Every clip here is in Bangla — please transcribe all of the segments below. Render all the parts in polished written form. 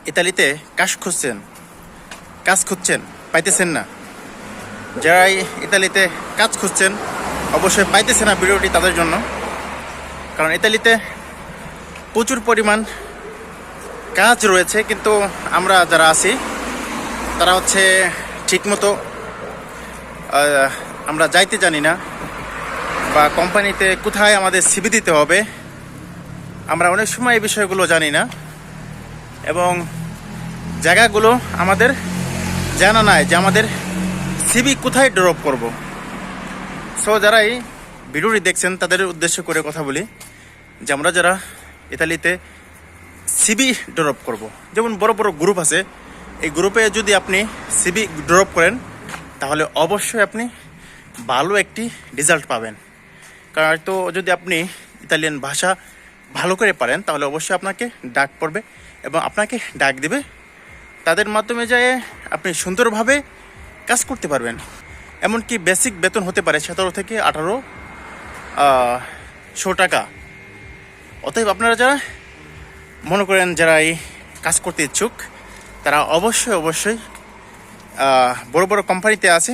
ইতালিতে কাজ খুঁজছেন পাইতেছেন না, যারা ইতালিতে কাজ খুঁজছেন অবশ্যই পাইতেছে না, ভিডিওটি তাদের জন্য। কারণ ইতালিতে প্রচুর পরিমাণ কাজ রয়েছে, কিন্তু আমরা যারা আছি তারা হচ্ছে ঠিকমতো আমরা যাইতে জানি না, বা কোম্পানিতে কোথায় আমাদের সিভি দিতে হবে আমরা অনেক সময় এই বিষয়গুলো জানি না, এবং জায়গাগুলো আমাদের জানা নাই যে আমাদের সিভি কোথায় ড্রপ করব। সো যারা এই ভিডিওটি দেখছেন তাদের উদ্দেশ্য করে কথা বলি যে আমরা যারা ইতালিতে সিভি ড্রপ করব, যেমন বড় বড় গ্রুপ আছে, এই গ্রুপে যদি আপনি সিভি ড্রপ করেন তাহলে অবশ্যই আপনি ভালো একটি রেজাল্ট পাবেন। কারণ তো যদি আপনি ইতালিয়ান ভাষা ভালো করে পারেন তাহলে অবশ্যই আপনাকে ডাক পড়বে এবং আপনাকে ডাক দেবে, তাদের মাধ্যমে যায় আপনি সুন্দরভাবে কাজ করতে পারবেন। এমনকি বেসিক বেতন হতে পারে 17 থেকে 1800 টাকা। অতএব আপনারা যারা মনে করেন যারা এই কাজ করতে ইচ্ছুক তারা অবশ্যই বড় বড় কোম্পানিতে আছে,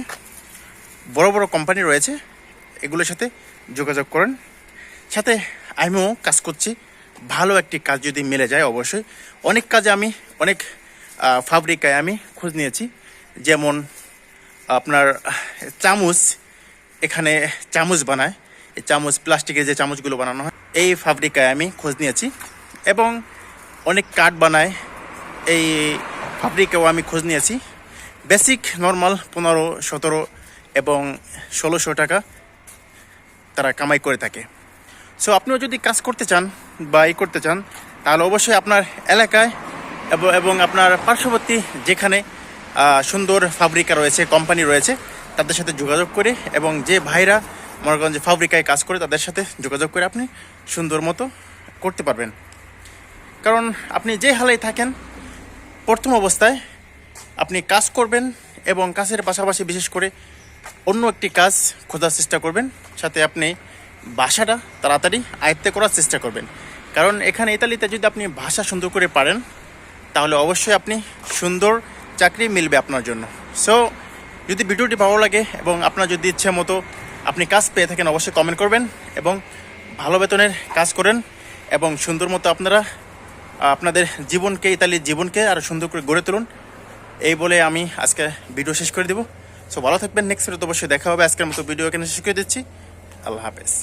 বড় বড় কোম্পানি রয়েছে, এগুলোর সাথে যোগাযোগ করেন। সাথে আমিও কাজ করছি, ভালো একটি কাজ যদি মিলে যায় অবশ্যই। অনেক কাজে আমি অনেক ফাব্রিকায় আমি খোঁজ নিয়েছি, যেমন আপনার চামচ, এখানে চামচ বানায়, এই চামচ প্লাস্টিকের যে চামচগুলো বানানো হয় এই ফাব্রিকায় আমি খোঁজ নিয়েছি, এবং অনেক কাঠ বানায় এই ফাব্রিকাও আমি খোঁজ নিয়েছি। বেসিক নর্মাল 15, 17 এবং 1600 টাকা তারা কামাই করে থাকে। সো আপনিও যদি কাজ করতে চান বা করতে চান তাহলে অবশ্যই আপনার এলাকায় এবং আপনার পার্শ্ববর্তী যেখানে সুন্দর ফাব্রিকা রয়েছে, কোম্পানি রয়েছে, তাদের সাথে যোগাযোগ করে, এবং যে ভাইরা মনে করেন যে ফাব্রিকায় কাজ করে তাদের সাথে যোগাযোগ করে আপনি সুন্দর মতো করতে পারবেন। কারণ আপনি যে হালেই থাকেন প্রথম অবস্থায় আপনি কাজ করবেন এবং কাজের পাশাপাশি বিশেষ করে অন্য একটি কাজ খোঁজার চেষ্টা করবেন, সাথে আপনি ভাষাটা তাড়াতাড়ি আয়ত্ত করার চেষ্টা করবেন। কারণ এখানে ইতালিতে যদি আপনি ভাষা সুন্দর করে পারেন তাহলে অবশ্যই আপনি সুন্দর চাকরি মিলবে আপনার জন্য। সো যদি ভিডিওটি ভালো লাগে এবং আপনার যদি ইচ্ছে মতো আপনি কাজ পেয়ে থাকেন অবশ্যই কমেন্ট করবেন, এবং ভালো বেতনের কাজ করেন এবং সুন্দর মতো আপনারা আপনাদের জীবনকে, ইতালির জীবনকে আরও সুন্দর করে গড়ে তুলুন। এই বলে আমি আজকে ভিডিও শেষ করে দেবো। সো ভালো থাকবেন, নেক্সট ভিডিওতে অবশ্যই দেখা হবে। আজকের মতো ভিডিও এখানে শেষ করে দিচ্ছি। আল্লাহ হাফেজ।